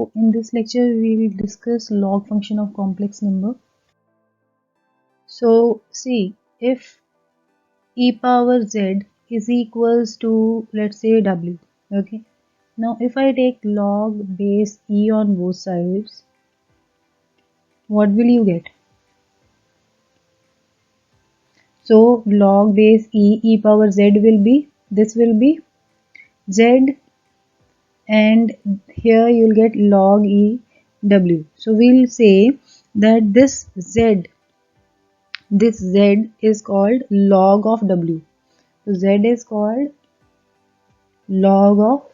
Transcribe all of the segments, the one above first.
So in this lecture we will discuss log function of complex number. So see, if e power z is equals to, let's say, w, okay. Now if I take log base e on both sides, what will you get? So log base e power z will be, this will be z, and here you'll get log e w. So we'll say that this z is called log of w. So z is called log of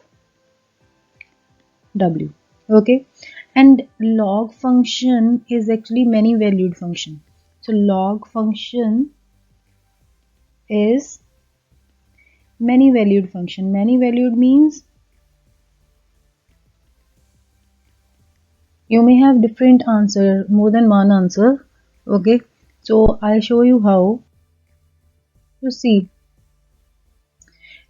w. Okay, and log function is actually many valued function. So log function is many valued function. Many valued means you may have different answer, more than one answer. Okay, so I'll show you how to see.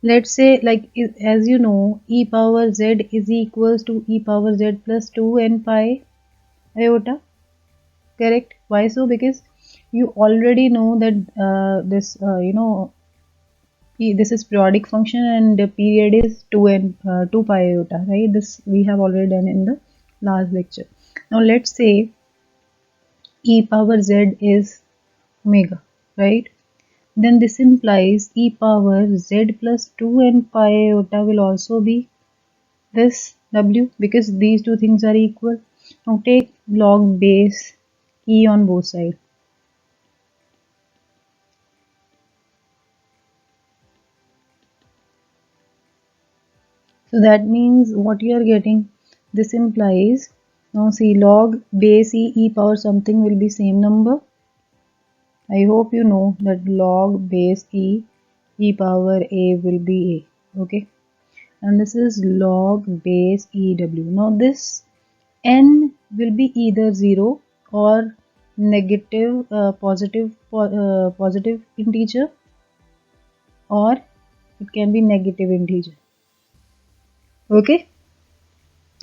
Let's say, like, as you know, e power z is equals to e power z plus 2n pi iota. Correct? Why so? Because you already know that this this is periodic function and the period is 2 pi iota, right? This we have already done in the last lecture. Now let's say e power z is omega, right? Then this implies e power z plus 2n pi iota will also be this w, because these two things are equal. Now take log base e on both sides. So that means what you are getting, this implies, now see, log base e power something will be same number. I hope you know that log base e power a will be a, okay, and this is log base ew. Now this n will be either 0 or negative positive integer, or it can be negative integer. Okay,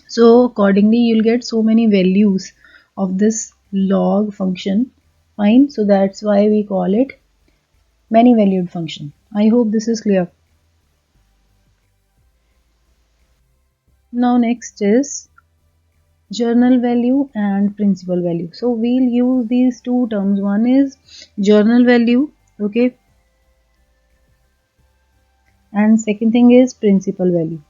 so accordingly you'll get so many values of this log function. Fine, so that's why we call it many valued function. I hope this is clear. Now next is journal value and principal value. So we'll use these two terms. One is journal value, okay, and second thing is principal value.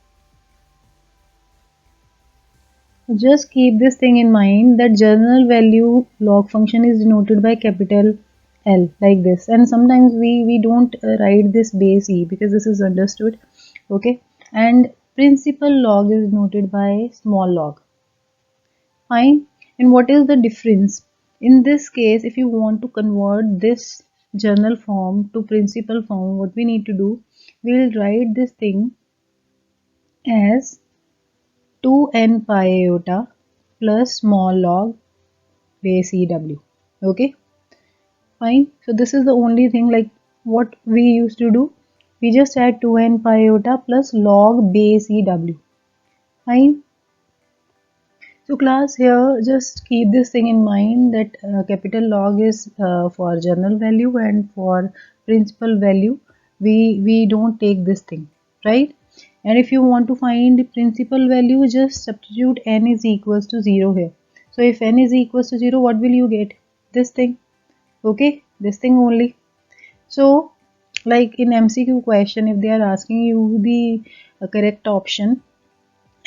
Just keep this thing in mind that journal value log function is denoted by capital L, like this, and sometimes we don't write this base e because this is understood, okay, and principal log is denoted by small log. Fine. And what is the difference? In this case, if you want to convert this journal form to principal form, what we need to do, we will write this thing as 2n pi iota plus small log base EW. Okay, fine. So this is the only thing, like what we used to do. We just add 2n pi iota plus log base EW. Fine. So class, here just keep this thing in mind that capital log is for journal value, and for principal value we don't take this thing, right? And if you want to find the principal value, just substitute n is equals to 0 here. So if n is equals to 0, what will you get? This thing, okay, this thing only. So like in MCQ question, if they are asking you the correct option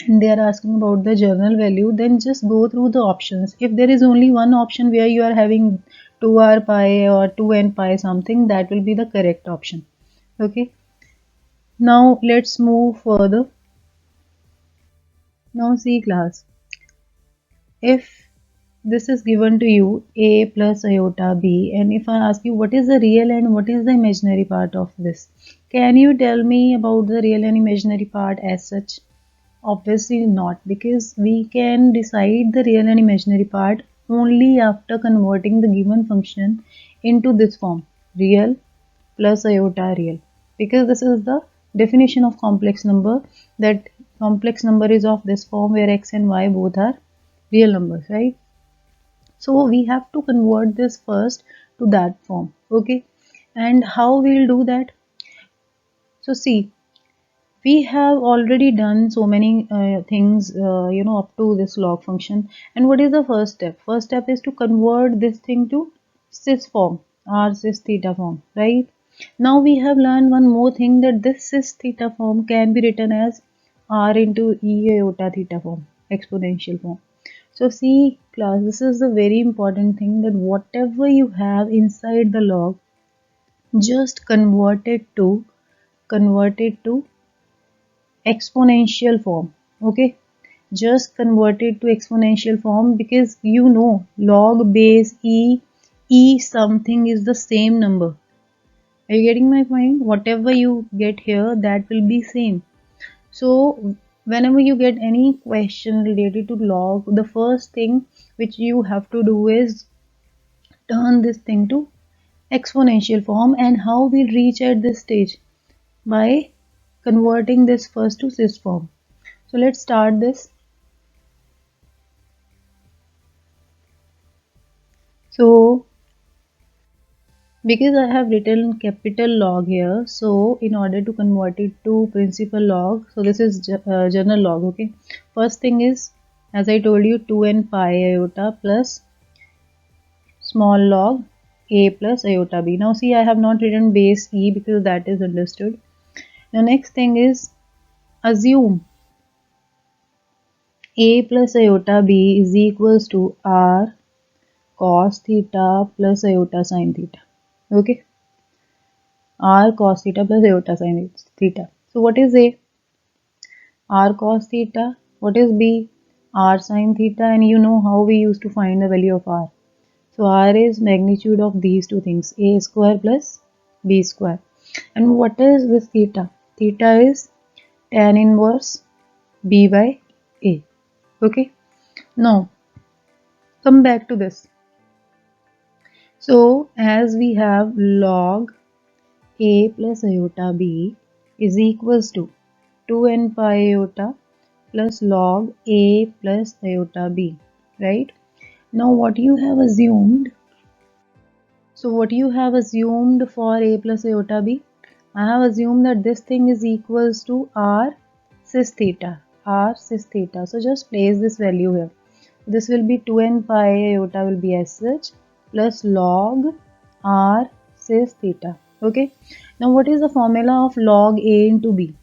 and they are asking about the journal value, then just go through the options. If there is only one option where you are having 2r pi or 2n pi something, that will be the correct option. Okay, now let's move further. Now see class, if this is given to you a plus iota b, and if I ask you what is the real and what is the imaginary part of this, can you tell me about the real and imaginary part as such? Obviously not, because we can decide the real and imaginary part only after converting the given function into this form, real plus iota real, because this is the definition of complex number, that complex number is of this form where x and y both are real numbers, right? So we have to convert this first to that form. Okay, and how we'll do that? So see, we have already done so many things up to this log function. And what is the first step? First step is to convert this thing to cis form, r cis theta form, right? Now we have learned one more thing, that this cis theta form can be written as r into e iota theta form, exponential form. So see class, this is the very important thing, that whatever you have inside the log, just convert it to exponential form. Okay, just convert it to exponential form, because log base e something is the same number. Are you getting my point? Whatever you get here, that will be same. So whenever you get any question related to log, the first thing which you have to do is turn this thing to exponential form. And how we reach at this stage? By converting this first to cis form. So let's start this. So because I have written capital log here, so in order to convert it to principal log, so this is general log. Okay, first thing is, as I told you, 2n pi iota plus small log a plus iota b. Now see, I have not written base e because that is understood. The next thing is, assume a plus iota b is equals to r cos theta plus iota sin theta. Okay, r cos theta plus iota sin theta. So what is a? R cos theta. What is b? R sin theta. And you know how we used to find the value of r. So r is magnitude of these two things, a square plus b square. And what is this theta? Theta is tan inverse b by a. Okay. Now come back to this. So as we have log a plus iota b is equals to 2n pi iota plus log a plus iota b, right? Now what you have assumed, so what you have assumed for a plus iota b, I have assumed that this thing is equals to r cis theta, so just place this value here. This will be 2n pi iota will be as such plus log r cis theta. Okay, now what is the formula of log a into b?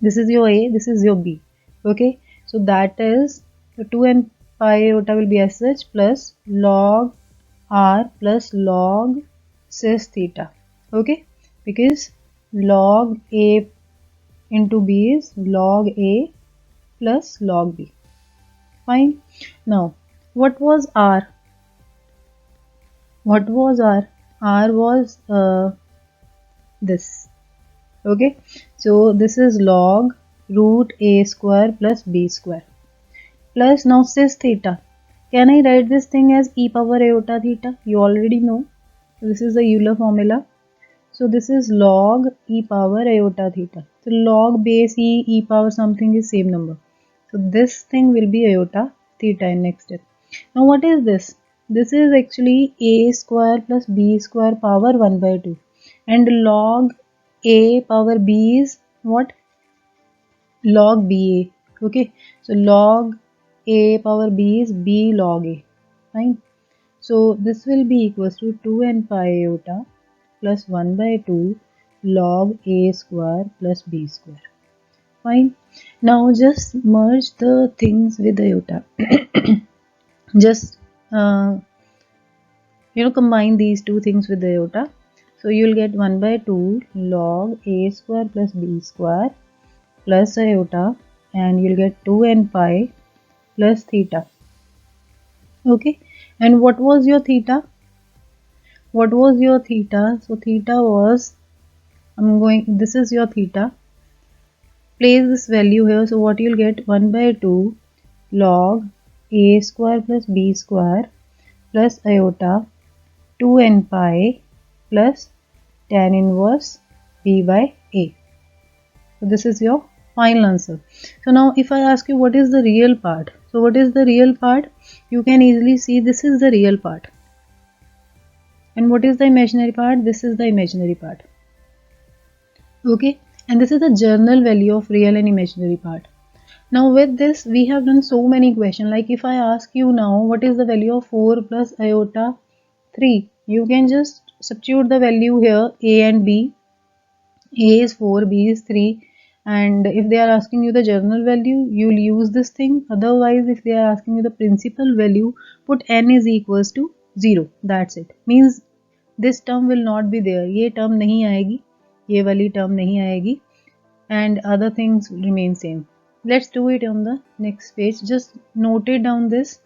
This is your a, this is your b. Okay, so that is the 2n pi iota will be as such plus log r plus log cis theta. Okay, because log a into b is log a plus log b. Fine. Now what was r? What was r? R was this. Okay, so this is log root a square plus b square plus now cis theta. Can I write this thing as e power iota theta? You already know. This is the Euler formula. So this is log e power iota theta. So log base e power something is same number. So this thing will be iota theta in next step. Now what is this? This is actually a square plus b square power 1 by 2. And log a power b is what? Log ba. Okay, so log a power b is b log a. Fine. So this will be equals to 2n pi iota plus 1 by 2 log a square plus b square. Fine. Now just merge the things with iota. Just combine these two things with iota. So you'll get 1 by 2 log a square plus b square plus iota, and you'll get 2n pi plus theta. Okay, and what was your theta? What was your theta? So theta was, this is your theta. Place this value here. So what you'll get, 1 by 2 log a square plus b square plus iota 2n pi plus tan inverse b by a. So this is your final answer. So now if I ask you what is the real part, so what is the real part? You can easily see this is the real part. And what is the imaginary part? This is the imaginary part. Okay, and this is the journal value of real and imaginary part. Now with this we have done so many questions. Like if I ask you now what is the value of 4 plus iota 3, you can just substitute the value here, a and b. A is 4, B is 3, and if they are asking you the journal value, you will use this thing. Otherwise, if they are asking you the principal value, put n is equals to 0. That's it. Means this term will not be there. ये term नहीं आएगी, ये वाली term नहीं आएगी, and other things remain same. Let's do it on the next page. Just note it down this.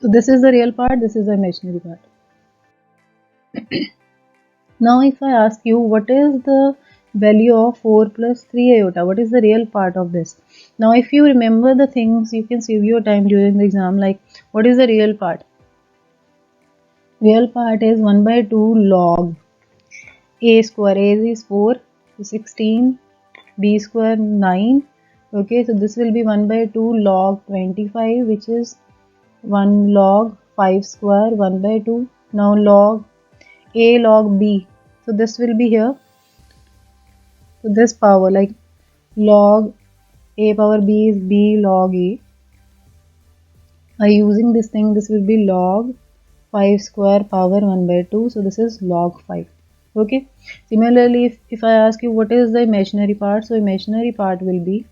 So this is the real part, this is the imaginary part. Now if I ask you what is the value of 4 plus 3 iota, what is the real part of this? Now if you remember the things, you can save your time during the exam. Like what is the real part? Real part is 1 by 2 log a square. A is 4, so 16, b square 9. Okay, so this will be 1 by 2 log 25, which is 1 log 5 square 1 by 2. Now log a log b, so this will be here. So this power, like log a power b is b log a. By using this thing, this will be log 5 square power 1 by 2. So this is log 5. Okay. Similarly, if I ask you what is the imaginary part, so imaginary part will be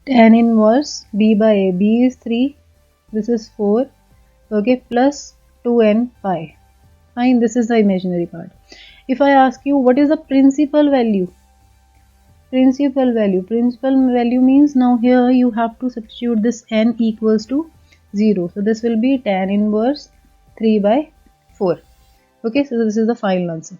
tan inverse b by a. B is 3, this is 4. Okay, plus 2n pi. Fine, this is the imaginary part. If I ask you what is the principal value, principal value means now here you have to substitute this n equals to 0. So this will be tan inverse 3 by 4. Okay, so this is the final answer.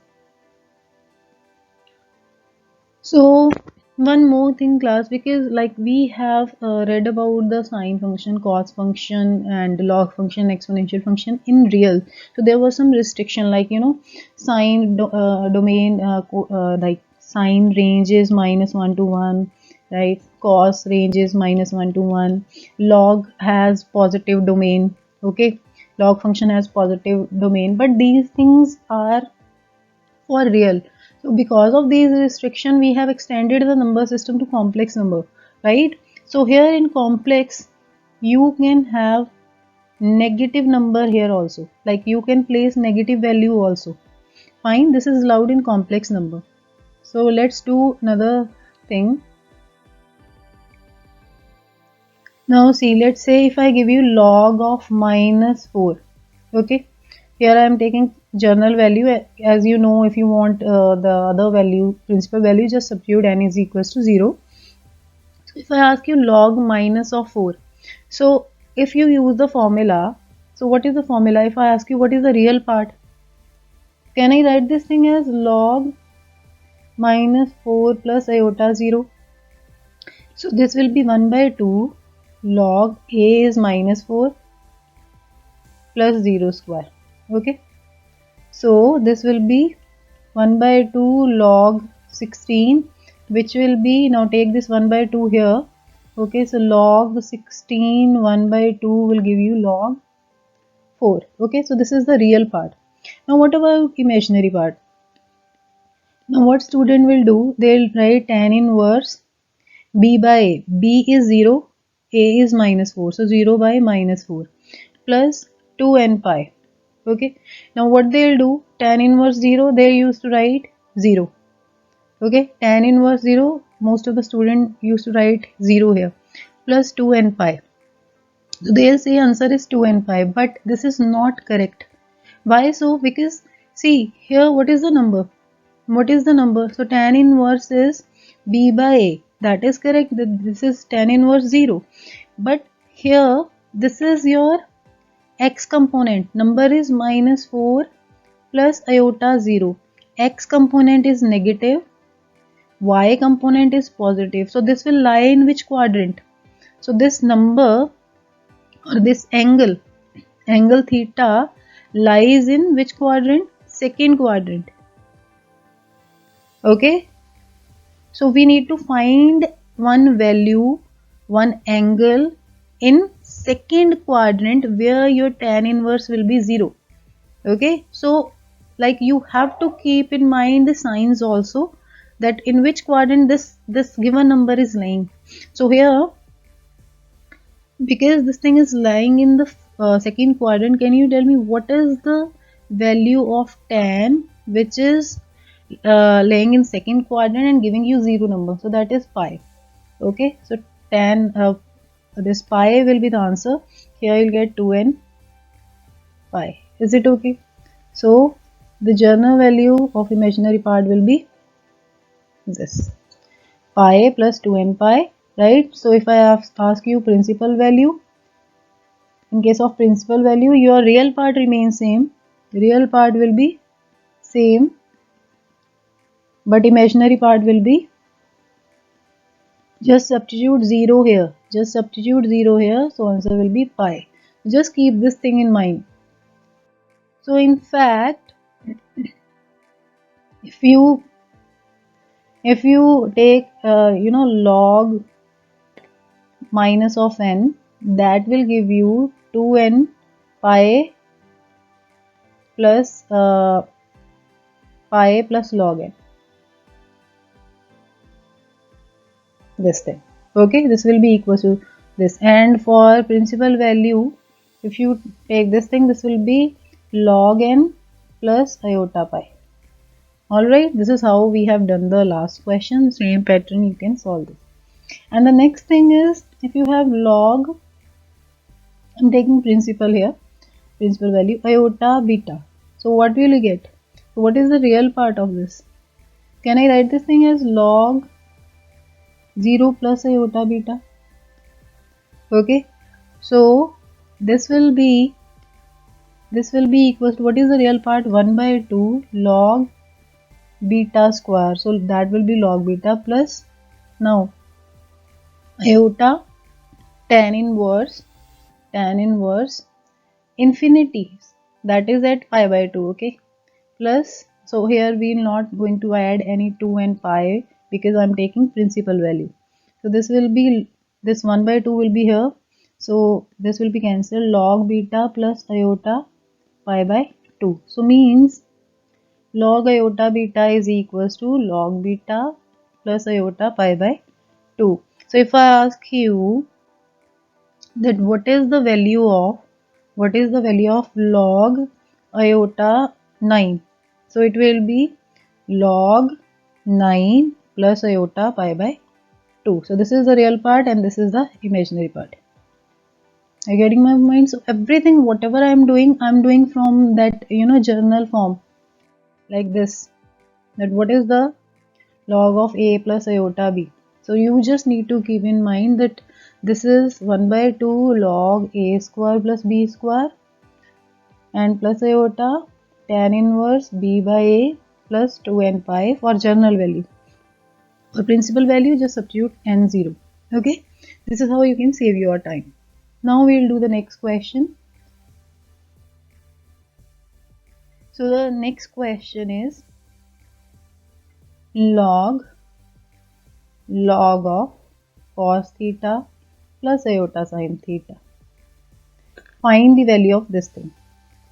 So one more thing class, because like we have read about the sine function, cos function and log function, exponential function in real. So there was some restriction, like sine domain, like sine range is -1 to 1, right? Cos range is -1 to 1. Log has positive domain. Okay, log function has positive domain, but these things are for real. So because of these restriction, we have extended the number system to complex number, right? So here in complex, you can have negative number here also, like you can place negative value also. Fine, this is allowed in complex number. So let's do another thing. Now see, let's say if I give you log of -4, okay, here I am taking journal value. As you know, if you want the other value, principal value, just substitute n is equals to 0. So if I ask you log minus of 4, so if you use the formula, so what is the formula? If I ask you what is the real part, can I write this thing as log -4 plus iota 0? So this will be 1 by 2 log a is -4 plus 0 square. Okay, so this will be 1 by 2 log 16, which will be, now take this 1 by 2 here. Okay, so log 16 1 by 2 will give you log 4. Okay, so this is the real part. Now what about imaginary part? Now what student will do, they'll write tan inverse b by a. B is 0, a is -4, so 0 by -4 plus 2n pi. Okay, now what they'll do, tan inverse 0, they used to write 0. Okay, tan inverse 0, most of the student used to write 0 here, plus 2n pi. So they'll say answer is 2n pi, but this is not correct. Why so? Because see here, what is the number? What is the number? So tan inverse is b by a. That is correct. This is tan inverse 0. But here, this is your x component. Number is -4 plus iota 0. X component is negative. Y component is positive. So this will lie in which quadrant? So this number or this angle theta lies in which quadrant? Second quadrant. Okay, so we need to find one value, one angle in second quadrant where your tan inverse will be 0. Okay, so like you have to keep in mind the signs also, that in which quadrant this given number is lying. So here, because this thing is lying in the second quadrant, can you tell me what is the value of tan which is laying in second quadrant and giving you 0 number? So that is pi. Okay, so tan this pi will be the answer. Here you'll get 2n pi. Is it okay? So the general value of imaginary part will be this, pi plus 2n pi, right? So if I ask you principal value, in case of principal value, your real part remains same. Real part will be same, but imaginary part will be, just substitute 0 here. Just substitute 0 here, so answer will be pi. Just keep this thing in mind. So in fact, if you take log minus of n, that will give you 2n pi plus pi plus log n, this thing. Okay, this will be equal to this. And for principal value, if you take this thing, this will be log n plus iota pi. Alright, this is how we have done the last question. Same pattern you can solve this. And the next thing is, if you have log, I'm taking principal here, principal value, iota beta. So what will you get? So what is the real part of this? Can I write this thing as log 0 plus iota beta? Okay, so this will be equals to, what is the real part? 1 by 2 log beta square. So that will be log beta plus, now iota tan inverse infinity, that is at pi by 2. Okay, plus, so here we are not going to add any 2 and pi because I'm taking principal value. So this will be, this 1 by 2 will be here, so this will be cancelled, log beta plus iota pi by 2. So means log iota beta is equals to log beta plus iota pi by 2. So if I ask you that what is the value of log iota 9, so it will be log 9 plus iota pi by 2. So this is the real part and this is the imaginary part. Are you getting my mind? So everything, whatever I'm doing from that journal form, like this, that what is the log of a plus iota b. So you just need to keep in mind that this is 1 by 2 log a square plus b square and plus iota tan inverse b by a plus 2n pi for general value. For principal value, just substitute n0. Okay, this is how you can save your time. Now we'll do the next question. So the next question is log of cos theta plus iota sin theta. Find the value of this thing.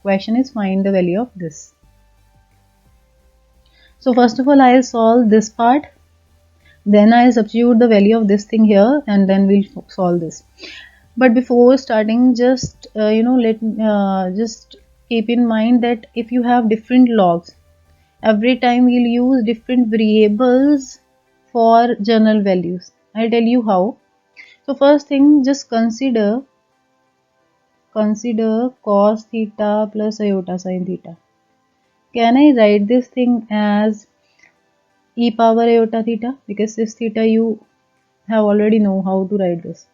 Question is find the value of this. So first of all, I'll solve this part. Then I'll substitute the value of this thing here and then we'll solve this. But before starting, just just keep in mind that if you have different logs, every time we'll use different variables for general values. I'll tell you how. So first thing, just consider cos theta plus iota sin theta. Can I write this thing as e power iota theta? Because this theta you have already know how to write this.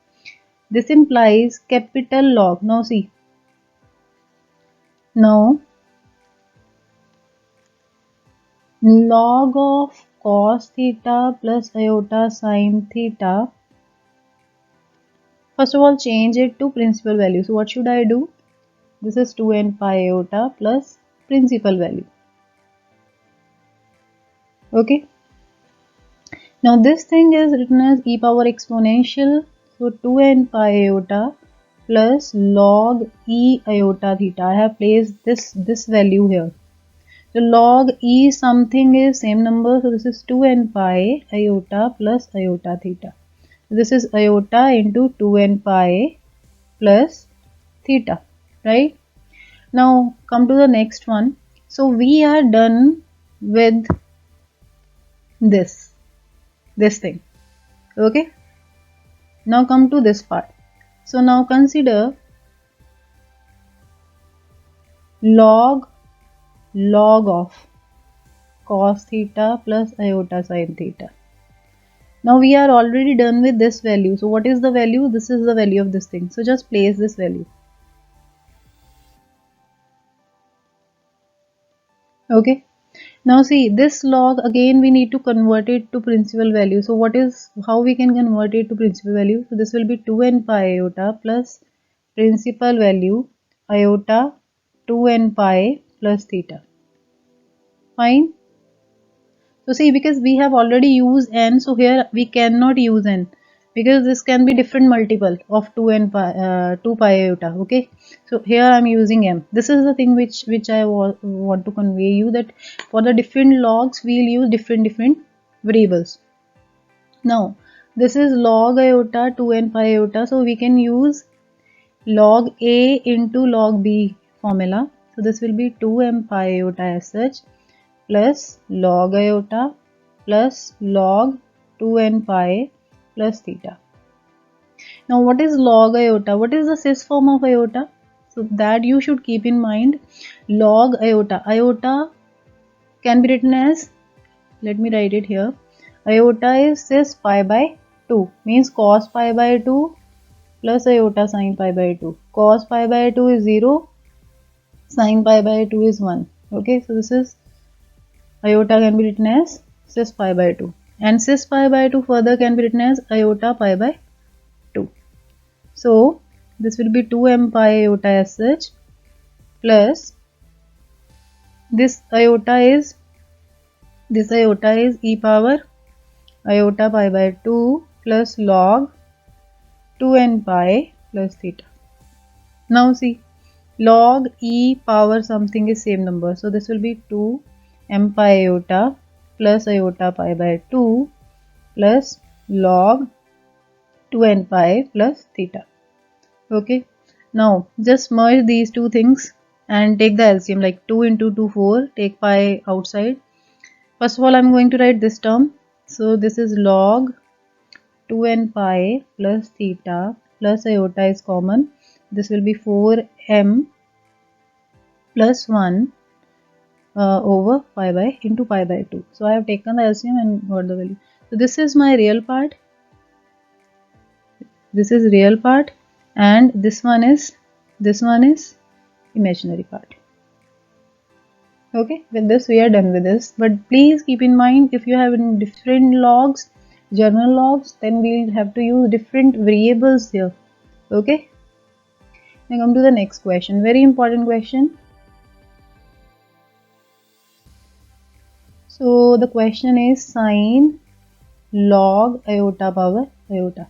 This implies capital log. Now see. Now log of cos theta plus iota sin theta. First of all, change it to principal value. So what should I do? This is 2n pi iota plus principal value. Okay. Now this thing is written as e power exponential, so 2n pi iota plus log e iota theta. I have placed this value here. So log e something is same number, so this is 2n pi iota plus iota theta. This is iota into 2n pi plus theta, right? Now come to the next one. So we are done with this thing. Okay. Now come to this part. So now consider log of cos theta plus iota sin theta. Now we are already done with this value. So what is the value? This is the value of this thing. So just place this value. Okay. Now see this log, again we need to convert it to principal value. So how we can convert it to principal value? So this will be 2n pi iota plus principal value iota 2n pi plus theta. Fine. So see, because we have already used n, so here we cannot use n because this can be different multiple of 2 pi iota. Okay, so here I am using m. This is the thing which I want to convey you, that for the different logs we'll use different variables. Now this is log iota 2n pi iota, so we can use log a into log b formula. So this will be 2m pi iota as such plus log iota plus log 2n pi plus theta. Now what is log iota? What is the cis form of iota? So that you should keep in mind. Log iota. Iota can be written as, let me write it here. Iota is cis pi by 2, means cos pi by 2 plus iota sin pi by 2. Cos pi by 2 is 0, sin pi by 2 is 1. Okay, so this is iota can be written as cis pi by 2, and cis pi by 2 further can be written as iota pi by 2. So this will be 2m pi iota as such plus this iota is e power iota pi by 2 plus log 2n pi plus theta. Now see, log e power something is same number, so this will be 2 m pi iota plus iota pi by 2 plus log 2n pi plus theta. Okay, now just merge these two things and take the LCM, like 2 into 2 4, take pi outside. First of all I'm going to write this term, so this is log 2n pi plus theta plus iota is common, this will be 4m plus 1 over pi by into pi by 2. So I have taken the LCM and got the value. So this is my real part, this is real part, and this one is imaginary part. Okay, with this we are done with this, but please keep in mind, if you have different logs, journal logs, then we'll have to use different variables here. Okay, now come to the next question, very important question. So the question is sine log iota power iota.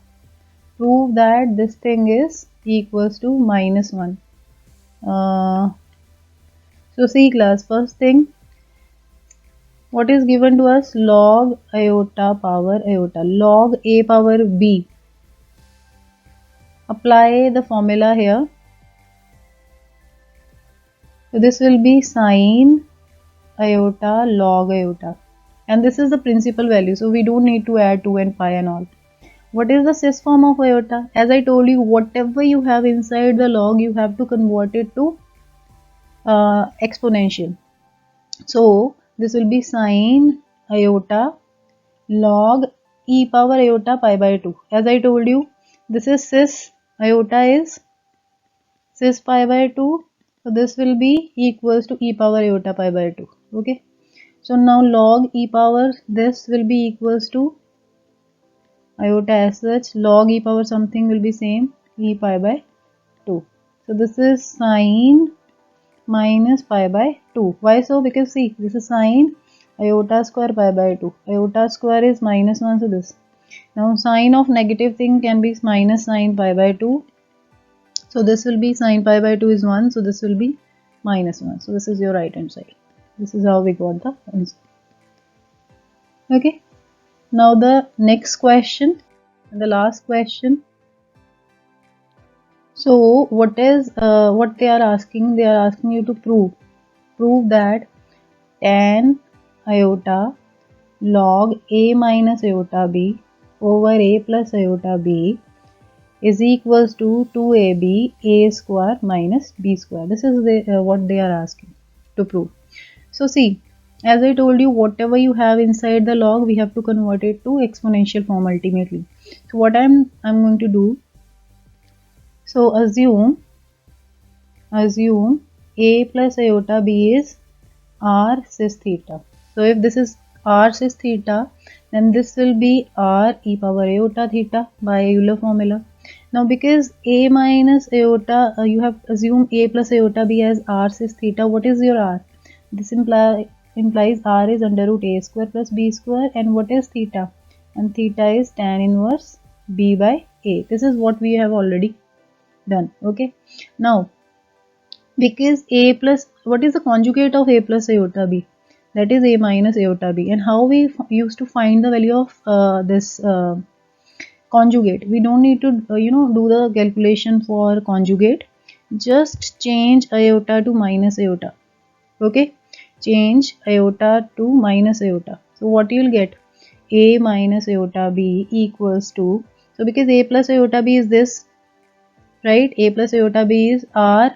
Prove that this thing is equals to minus 1. So see class, first thing, what is given to us? Log iota power iota, log a power b. Apply the formula here. So this will be sine iota log iota, and this is the principal value, so we don't need to add 2 and pi and all. What is the cis form of iota? As I told you, whatever you have inside the log, you have to convert it to exponential. So this will be sine iota log e power iota pi by 2. As I told you, this is cis, iota is cis pi by 2. So this will be equals to e power iota pi by 2. Okay. So now log e power, this will be equals to iota as such, log e power something will be same, e pi by 2. So this is sine minus pi by 2. Why so? Because see, this is sine, iota square pi by 2. Iota square is minus 1, so this. Now sign of negative thing can be minus sine pi by 2. So this will be sine pi by 2 is 1, so this will be minus 1. So this is your right hand side. This is how we got the answer. Okay. Now the next question, the last question. So what they are asking? They are asking you to prove that tan iota log a minus iota b over a plus iota b is equals to 2ab a square minus b square. This is what they are asking to prove. So see, as I told you, whatever you have inside the log, we have to convert it to exponential form ultimately. So what I'm going to do, so assume a plus iota b is r cis theta. So if this is r cis theta, then this will be r e power iota theta by Euler formula. Now because a minus iota, you have assumed a plus iota b as r cis theta. What is your r? This implies r is under root a square plus b square, and what is theta? And theta is tan inverse b by a. This is what we have already done. Okay. Now because a plus, what is the conjugate of a plus iota b? That is a minus iota b. And how we used to find the value of this conjugate? We don't need to do the calculation for conjugate. Just change iota to minus iota. Okay, change iota to minus iota. So what you'll get? A minus iota b equals to, so because a plus iota b is this, right? A plus iota b is r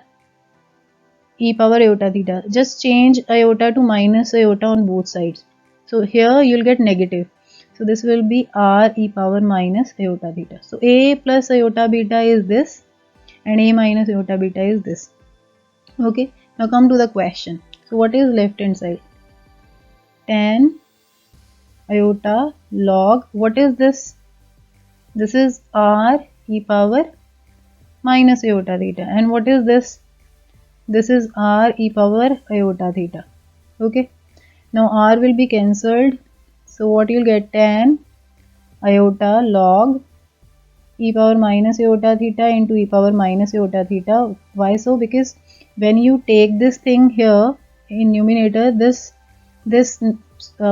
e power iota theta. Just change iota to minus iota on both sides. So here you'll get negative. So this will be r e power minus iota theta. So a plus iota beta is this and a minus iota beta is this. Okay. Now come to the question. So what is left hand side? Tan iota log. What is this? This is r e power minus iota theta. And what is this? This is r e power iota theta. Okay. Now r will be cancelled. So what you'll get? Tan iota log e power minus iota theta into e power minus iota theta. Why so? Because when you take this thing here in numerator, this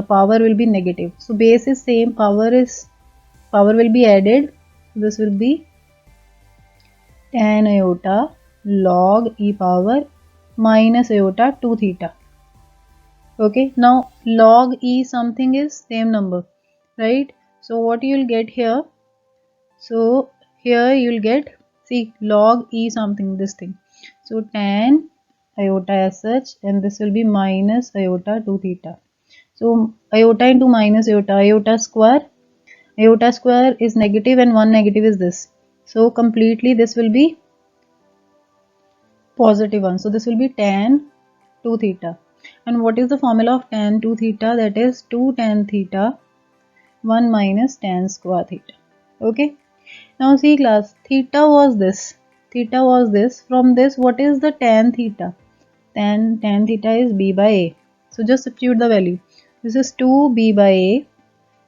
power will be negative. So base is same, power will be added. This will be tan iota log e power minus iota 2 theta. Okay, now log e something is same number, right? So what you will get here? So here you will get, see, log e something, this thing. So tan iota as such, and this will be minus iota 2 theta. So iota into minus iota, iota square is negative and one negative is this. So completely this will be positive one. So this will be tan 2 theta. And what is the formula of tan 2 theta? That is 2 tan theta 1 minus tan square theta. Okay. Now see class, theta was this. From this, what is the tan theta? Tan theta is b by a. So just substitute the value. This is 2b by a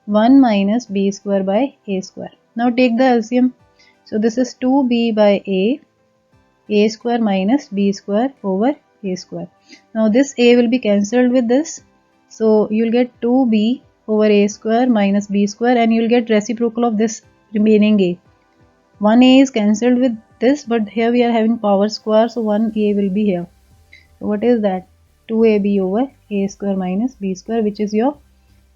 1 minus b square by a square. Now take the LCM. So this is 2b by a square minus b square over a square. Now this a will be cancelled with this. So you'll get 2b over a square minus b square, and you'll get reciprocal of this remaining a. 1a is cancelled with this, but here we are having power square, so 1a will be here. So what is that? 2ab over a square minus b square, which is your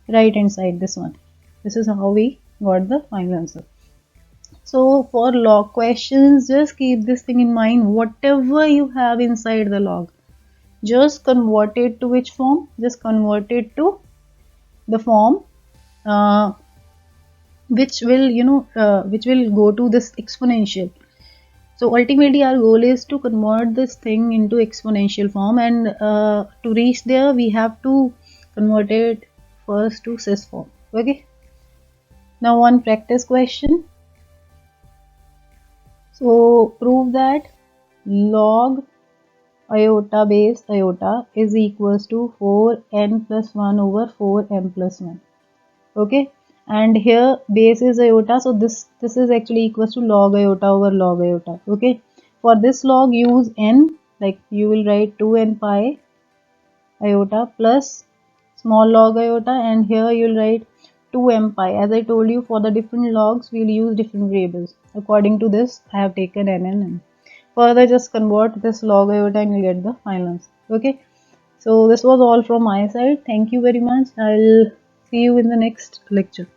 right hand side, this one. This is how we got the final answer. So for log questions, just keep this thing in mind. Whatever you have inside the log, just convert it to which form? Just convert it to the form which will go to this exponential. So ultimately our goal is to convert this thing into exponential form, and to reach there we have to convert it first to cis form. Okay. Now one practice question. So prove that log iota base iota is equals to 4n plus 1 over 4m plus 1. Okay, and here base is iota, so this is actually equals to log iota over log iota. Okay, for this log use n, like you will write 2n pi iota plus small log iota, and here you'll write 2m pi. As I told you, for the different logs we'll use different variables. According to this I have taken n and n. Further, just convert this log iota and you'll get the final answer. Okay, so this was all from my side. Thank you very much. I'll see you in the next lecture.